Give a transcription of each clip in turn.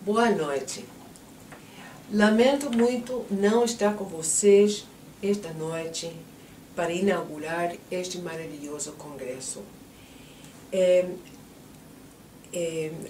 Boa noite. Lamento muito não estar com vocês esta noite para inaugurar este maravilhoso congresso.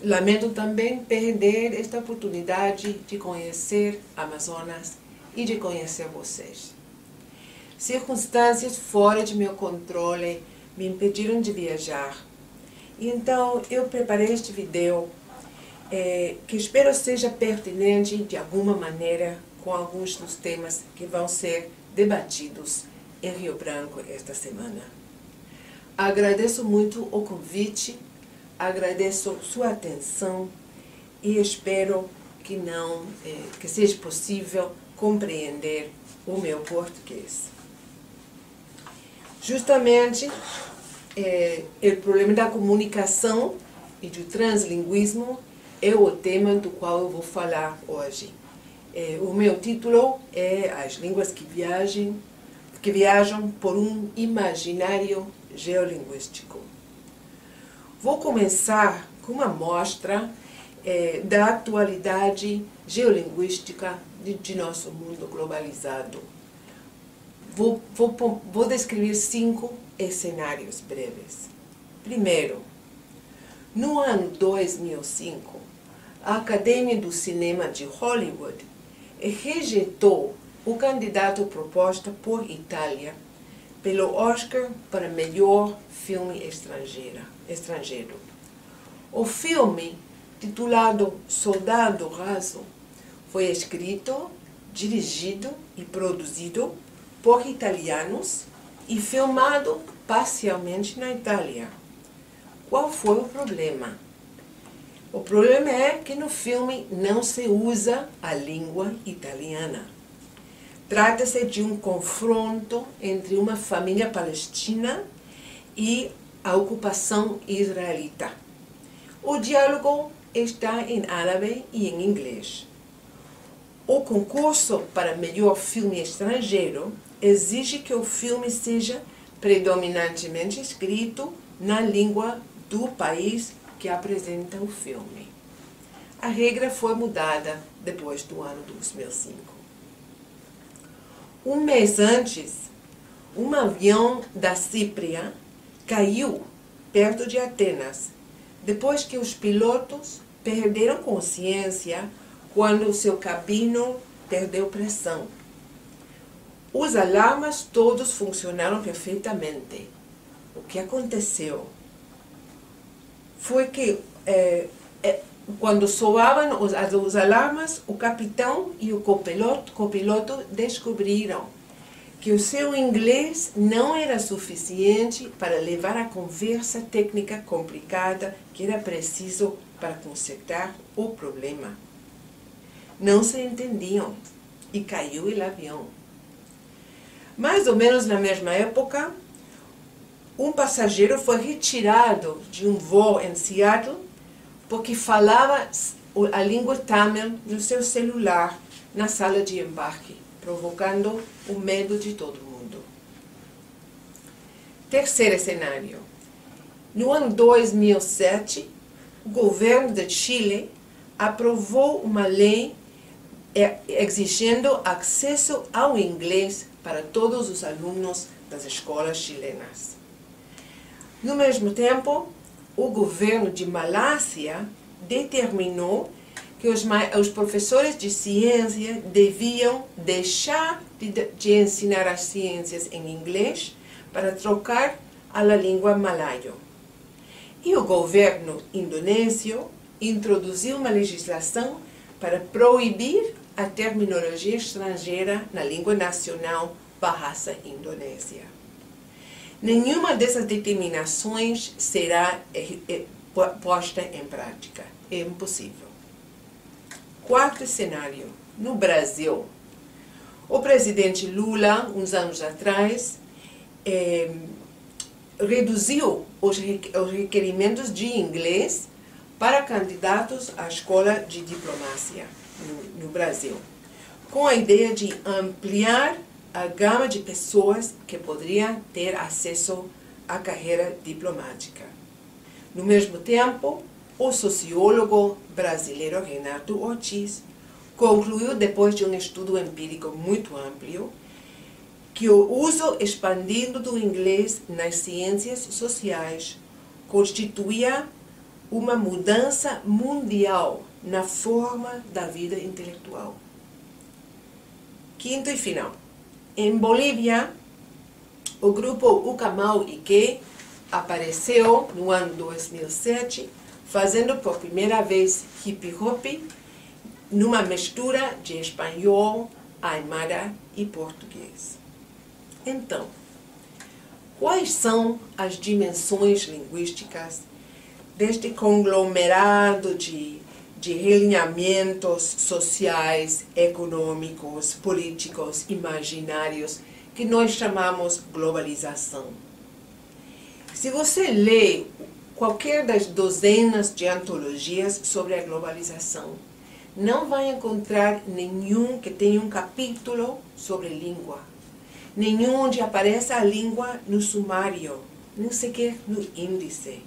Lamento também perder esta oportunidade de conhecer Amazonas e de conhecer vocês. Circunstâncias fora de meu controle me impediram de viajar. Então, eu preparei este vídeo que espero seja pertinente de alguma maneira com alguns dos temas que vão ser debatidos em Rio Branco esta semana. Agradeço muito o convite, agradeço sua atenção e espero que seja possível compreender o meu português. Justamente, o problema da comunicação e do translinguismo é o tema do qual eu vou falar hoje. O meu título é As Línguas que Viajam por um Imaginário Geolinguístico. Vou começar com uma mostra da atualidade geolinguística de nosso mundo globalizado. Vou descrever 5 cenários breves. Primeiro, no ano 2005, a Academia do Cinema de Hollywood rejeitou o candidato proposto por Itália pelo Oscar para melhor filme estrangeiro. O filme, titulado Soldado Raso, foi escrito, dirigido e produzido por italianos e filmado parcialmente na Itália. Qual foi o problema? O problema é que no filme não se usa a língua italiana. Trata-se de um confronto entre uma família palestina e a ocupação israelita. O diálogo está em árabe e em inglês. O concurso para melhor filme estrangeiro exige que o filme seja predominantemente escrito na língua do país que apresenta o filme. A regra foi mudada depois do ano 2005. Um mês antes, um avião da Cipria caiu perto de Atenas, depois que os pilotos perderam consciência quando seu cabine perdeu pressão. Os alarmes todos funcionaram perfeitamente. O que aconteceu foi que, quando soavam os alarmes, o capitão e o copiloto descobriram que o seu inglês não era suficiente para levar a conversa técnica complicada que era preciso para consertar o problema. Não se entendiam e caiu o avião. Mais ou menos na mesma época, um passageiro foi retirado de um voo em Seattle porque falava a língua Tamil no seu celular na sala de embarque, provocando o medo de todo mundo. Terceiro cenário. No ano 2007, o governo de Chile aprovou uma lei exigindo acesso ao inglês para todos os alunos das escolas chilenas. No mesmo tempo, o governo de Malásia determinou que os professores de ciência deviam deixar de ensinar as ciências em inglês para trocar a língua malaio. E o governo indonésio introduziu uma legislação para proibir a terminologia estrangeira na língua nacional Bahasa Indonésia. Nenhuma dessas determinações será posta em prática. É impossível. Quarto cenário. No Brasil, o presidente Lula, uns anos atrás, reduziu os requerimentos de inglês para candidatos à escola de diplomacia no Brasil, com a ideia de ampliar a gama de pessoas que poderiam ter acesso à carreira diplomática. No mesmo tempo, o sociólogo brasileiro Renato Ortiz concluiu, depois de um estudo empírico muito amplo, que o uso expandido do inglês nas ciências sociais constituía uma mudança mundial na forma da vida intelectual. Quinto e final. Em Bolívia, o grupo Ucamau Ique apareceu no ano 2007, fazendo por primeira vez hip hop numa mistura de espanhol, aimara e português. Então, quais são as dimensões linguísticas deste conglomerado de realinhamentos sociais, econômicos, políticos, imaginários, que nós chamamos globalização? Se você lê qualquer das dozenas de antologias sobre a globalização, não vai encontrar nenhum que tenha um capítulo sobre língua, nenhum onde apareça a língua no sumário, nem sequer no índice.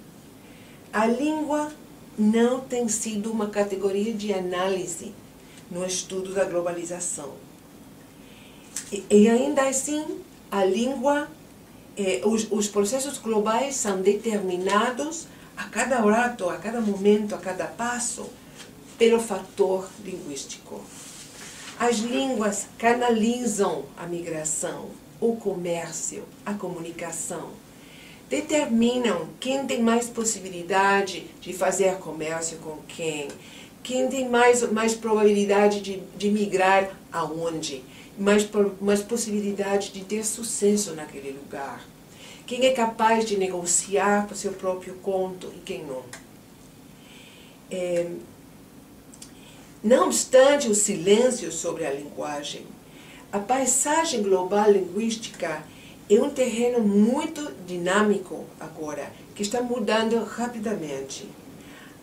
A língua não tem sido uma categoria de análise no estudo da globalização. E ainda assim, a língua, os processos globais são determinados a cada ato, a cada momento, a cada passo, pelo fator linguístico. As línguas canalizam a migração, o comércio, a comunicação. Determinam quem tem mais possibilidade de fazer comércio com quem tem mais probabilidade de migrar aonde, mais possibilidade de ter sucesso naquele lugar. Quem é capaz de negociar por seu próprio conto e quem não. Não obstante o silêncio sobre a linguagem, a paisagem global linguística é um terreno muito dinâmico agora, que está mudando rapidamente.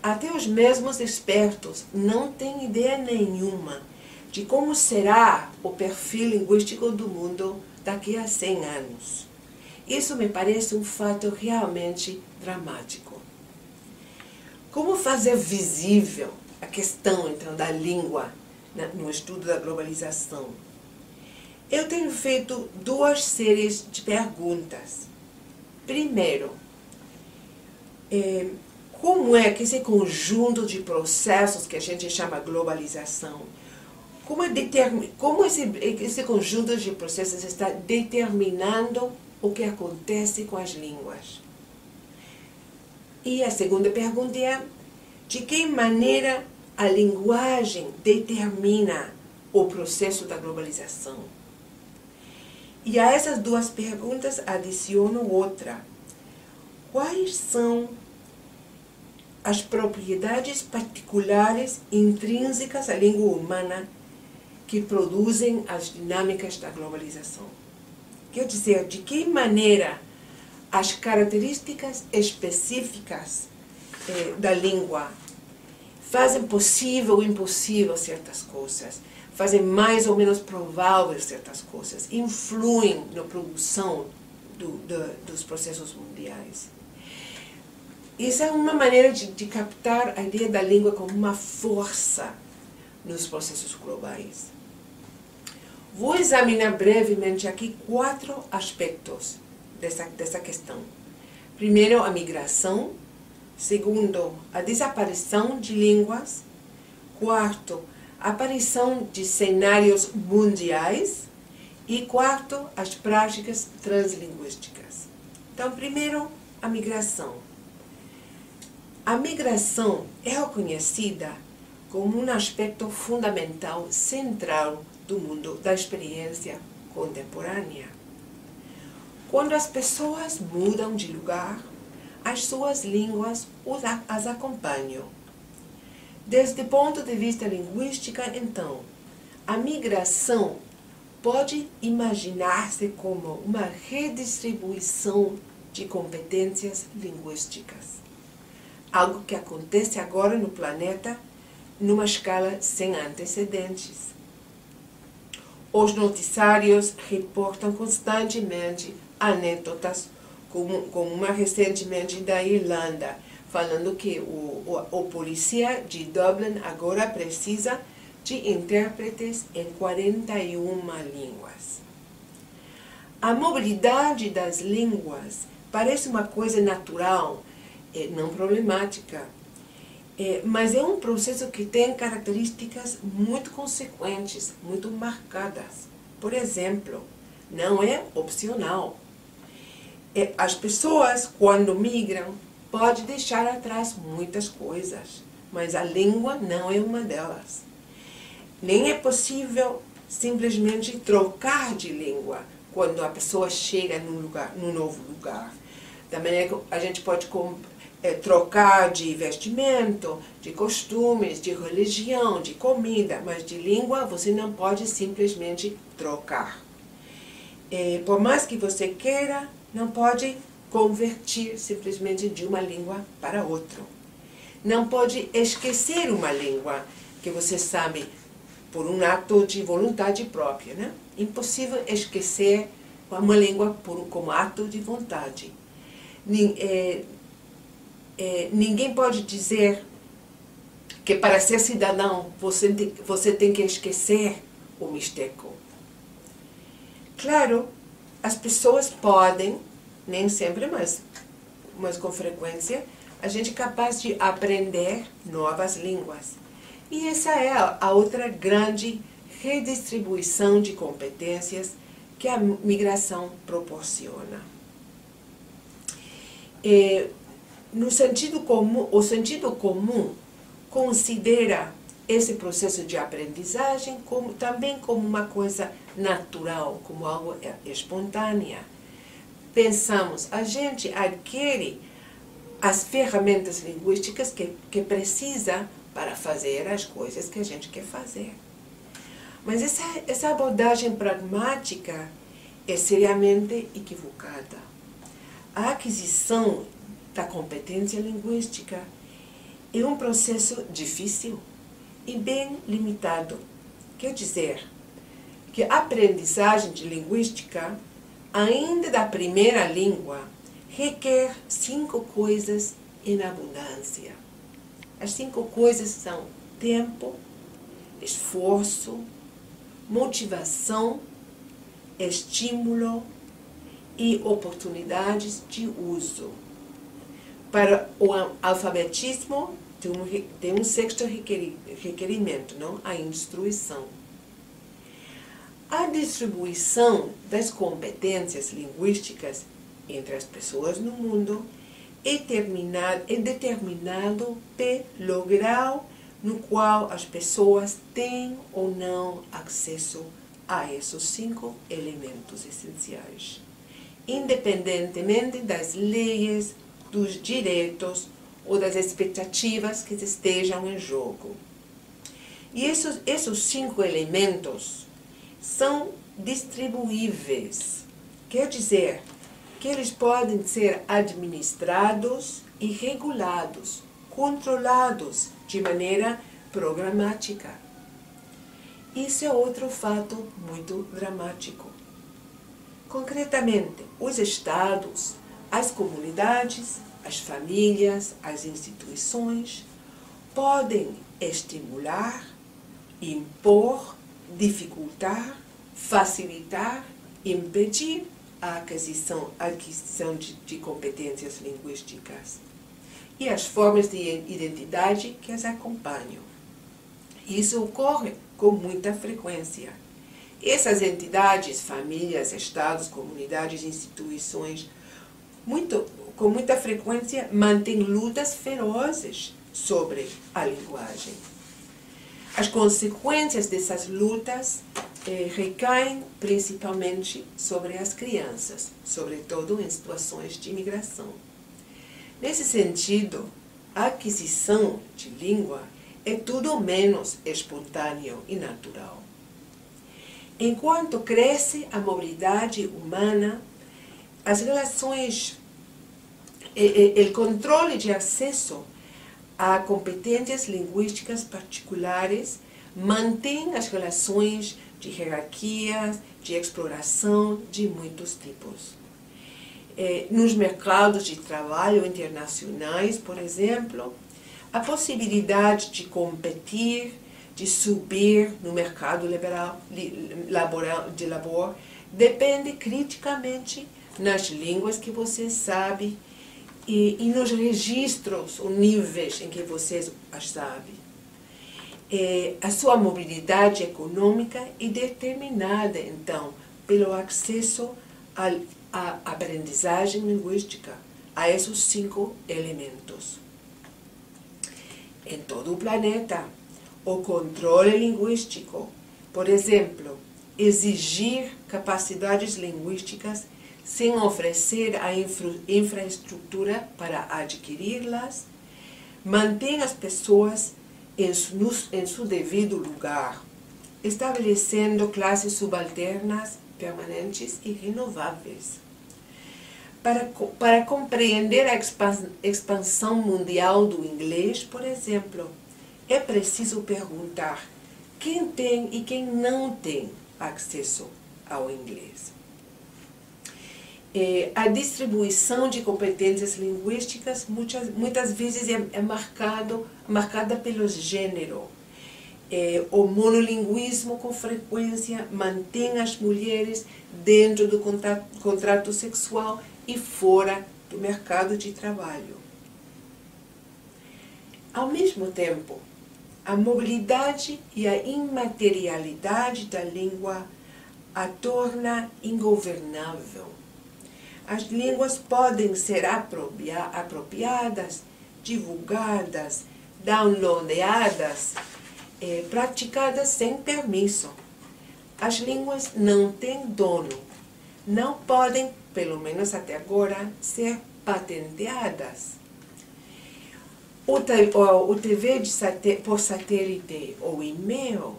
Até os mesmos expertos não têm ideia nenhuma de como será o perfil linguístico do mundo daqui a 100 anos. Isso me parece um fato realmente dramático. Como fazer visível a questão, então, da língua no estudo da globalização? Eu tenho feito duas séries de perguntas. Primeiro, como é que esse conjunto de processos que a gente chama globalização, como esse conjunto de processos está determinando o que acontece com as línguas? E a segunda pergunta é, de que maneira a linguagem determina o processo da globalização? E a essas duas perguntas adiciono outra. Quais são as propriedades particulares intrínsecas à língua humana que produzem as dinâmicas da globalização? Quer dizer, de que maneira as características específicas da língua fazem possível ou impossível certas coisas, fazem mais ou menos prováveis certas coisas, influem na produção dos processos mundiais. Isso é uma maneira de captar a ideia da língua como uma força nos processos globais. Vou examinar brevemente aqui 4 aspectos dessa questão. Primeiro, a migração. Segundo, a desaparição de línguas. Quarto, a aparição de cenários mundiais. E quarto, as práticas translinguísticas. Então, primeiro, a migração. A migração é reconhecida como um aspecto fundamental, central do mundo da experiência contemporânea. Quando as pessoas mudam de lugar, as suas línguas as acompanham. Desde o ponto de vista linguístico, então, a migração pode imaginar-se como uma redistribuição de competências linguísticas. Algo que acontece agora no planeta numa escala sem antecedentes. Os noticiários reportam constantemente anedotas, como uma recentemente da Irlanda, falando que o polícia de Dublin agora precisa de intérpretes em 41 línguas. A mobilidade das línguas parece uma coisa natural, não problemática, mas é um processo que tem características muito consequentes, muito marcadas. Por exemplo, não é opcional. As pessoas, quando migram, podem deixar atrás muitas coisas, mas a língua não é uma delas. Nem é possível simplesmente trocar de língua quando a pessoa chega num novo lugar. Da maneira que a gente pode trocar de vestimento, de costumes, de religião, de comida, mas de língua você não pode simplesmente trocar. Por mais que você queira, não pode convertir simplesmente de uma língua para outra. Não pode esquecer uma língua que você sabe por um ato de vontade própria, né? Impossível esquecer uma língua como ato de vontade. Ninguém pode dizer que para ser cidadão você tem que esquecer o mixteco. Claro, as pessoas podem, nem sempre, mas com frequência, a gente é capaz de aprender novas línguas. E essa é a outra grande redistribuição de competências que a migração proporciona. O sentido comum considera esse processo de aprendizagem também como uma coisa natural, como algo espontânea. Pensamos, a gente adquire as ferramentas linguísticas que precisa para fazer as coisas que a gente quer fazer. Mas essa abordagem pragmática é seriamente equivocada. A aquisição da competência linguística é um processo difícil e bem limitado. Quer dizer que a aprendizagem de linguística, ainda da primeira língua, requer 5 coisas em abundância. As 5 coisas são tempo, esforço, motivação, estímulo e oportunidades de uso. Para o alfabetismo, tem um sexto requerimento, não? A instrução. A distribuição das competências linguísticas entre as pessoas no mundo é determinado pelo grau no qual as pessoas têm ou não acesso a esses 5 elementos essenciais, independentemente das leis, dos direitos ou das expectativas que estejam em jogo. E esses 5 elementos são distribuíveis, quer dizer que eles podem ser administrados e regulados, controlados de maneira programática. Isso é outro fato muito dramático. Concretamente, os estados, as comunidades, as famílias, as instituições podem estimular, impor, dificultar, facilitar, impedir a aquisição de competências linguísticas e as formas de identidade que as acompanham. Isso ocorre com muita frequência. Essas entidades, famílias, estados, comunidades, instituições, com muita frequência mantêm lutas ferozes sobre a linguagem. As consequências dessas lutas recaem principalmente sobre as crianças, sobretudo em situações de imigração. Nesse sentido, a aquisição de língua é tudo menos espontâneo e natural. Enquanto cresce a mobilidade humana, as relações, o controle de acesso a competências linguísticas particulares mantém as relações de hierarquias, de exploração de muitos tipos. nos mercados de trabalho internacionais, por exemplo, a possibilidade de competir, de subir no mercado de labor, depende criticamente nas línguas que você sabe e nos registros ou níveis em que você as sabe. A sua mobilidade econômica é determinada, então, pelo acesso à aprendizagem linguística, a esses 5 elementos. Em todo o planeta, o controle linguístico, por exemplo, exigir capacidades linguísticas sem oferecer a infraestrutura para adquiri-las, mantém as pessoas em seu devido lugar, estabelecendo classes subalternas permanentes e renováveis. Para compreender a expansão mundial do inglês, por exemplo, é preciso perguntar quem tem e quem não tem acesso ao inglês. A distribuição de competências linguísticas muitas vezes é marcada pelo gênero. O monolinguismo, com frequência, mantém as mulheres dentro do contrato sexual e fora do mercado de trabalho. Ao mesmo tempo, a mobilidade e a imaterialidade da língua a torna ingovernável. As línguas podem ser apropriadas, divulgadas, downloadadas, praticadas sem permisso. As línguas não têm dono, não podem, pelo menos até agora, ser patenteadas. O TV por satélite, ou e-mail,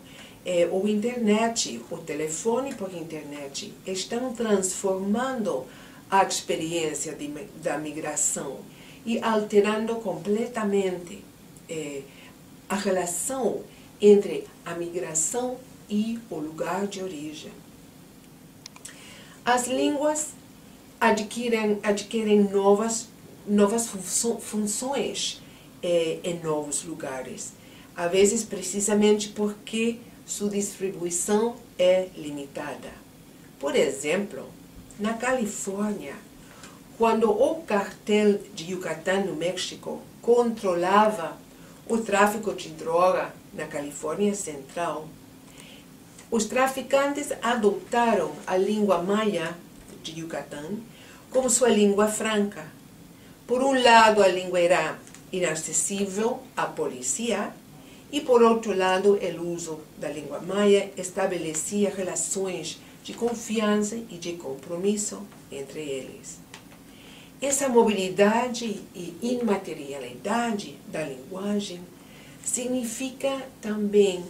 ou internet, o telefone por internet, estão transformando a experiência da migração e alterando completamente a relação entre a migração e o lugar de origem. As línguas adquirem novas funções em novos lugares, às vezes precisamente porque sua distribuição é limitada. Por exemplo, na Califórnia, quando o cartel de Yucatán, no México, controlava o tráfico de droga na Califórnia Central, os traficantes adotaram a língua maia de Yucatán como sua língua franca. Por um lado, a língua era inacessível à polícia, e por outro lado, o uso da língua maia estabelecia relações de confiança e de compromisso entre eles. Essa mobilidade e imaterialidade da linguagem significa também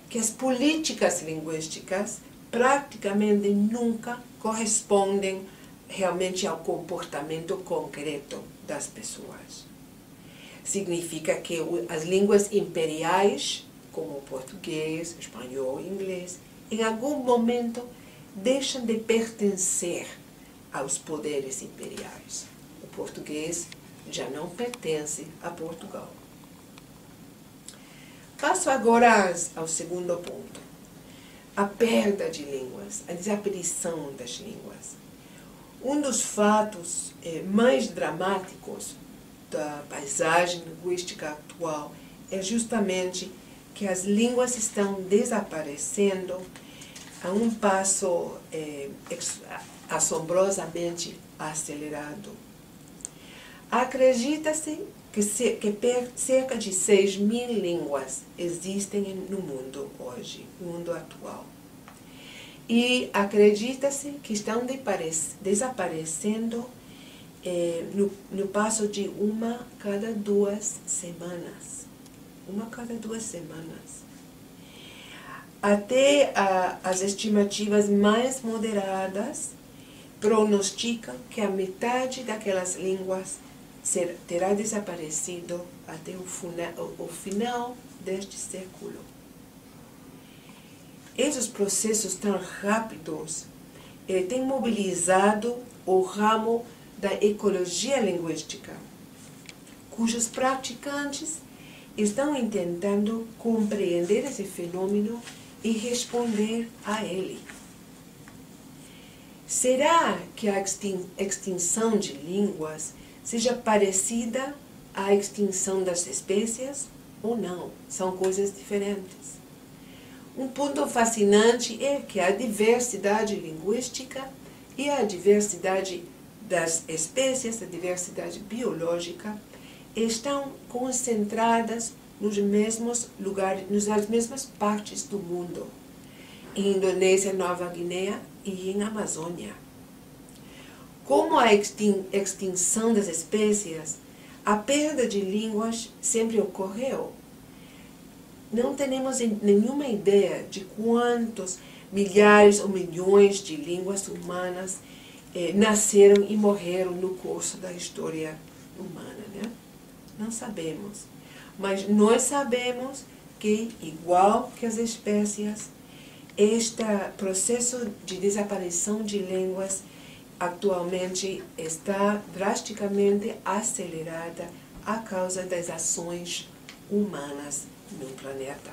que as políticas linguísticas praticamente nunca correspondem realmente ao comportamento concreto das pessoas. Significa que as línguas imperiais, como o português, espanhol e inglês, em algum momento deixam de pertencer aos poderes imperiais. O português já não pertence a Portugal. Passo agora ao segundo ponto. A perda de línguas, a desaparição das línguas. Um dos fatos mais dramáticos da paisagem linguística atual é justamente que as línguas estão desaparecendo a um passo assombrosamente acelerado. Acredita-se que cerca de 6.000 línguas existem no mundo hoje, no mundo atual. E acredita-se que estão desaparecendo no passo de uma cada 2 semanas. Uma cada 2 semanas. Até as estimativas mais moderadas pronosticam que a metade daquelas línguas terá desaparecido até o final deste século. Esses processos tão rápidos têm mobilizado o ramo da ecologia linguística, cujos praticantes estão tentando compreender esse fenômeno e responder a ele. Será que a extinção de línguas seja parecida à extinção das espécies ou não? São coisas diferentes. Um ponto fascinante é que a diversidade linguística e a diversidade das espécies, a diversidade biológica, estão concentradas nos mesmos lugares, nas mesmas partes do mundo, em Indonésia, Nova Guiné e em Amazônia. Como a extinção das espécies, a perda de línguas sempre ocorreu. Não temos nenhuma ideia de quantos milhares ou milhões de línguas humanas nasceram e morreram no curso da história humana, né? Não sabemos. Mas nós sabemos que, igual que as espécies, este processo de desaparição de línguas atualmente está drasticamente acelerada a causa das ações humanas no planeta.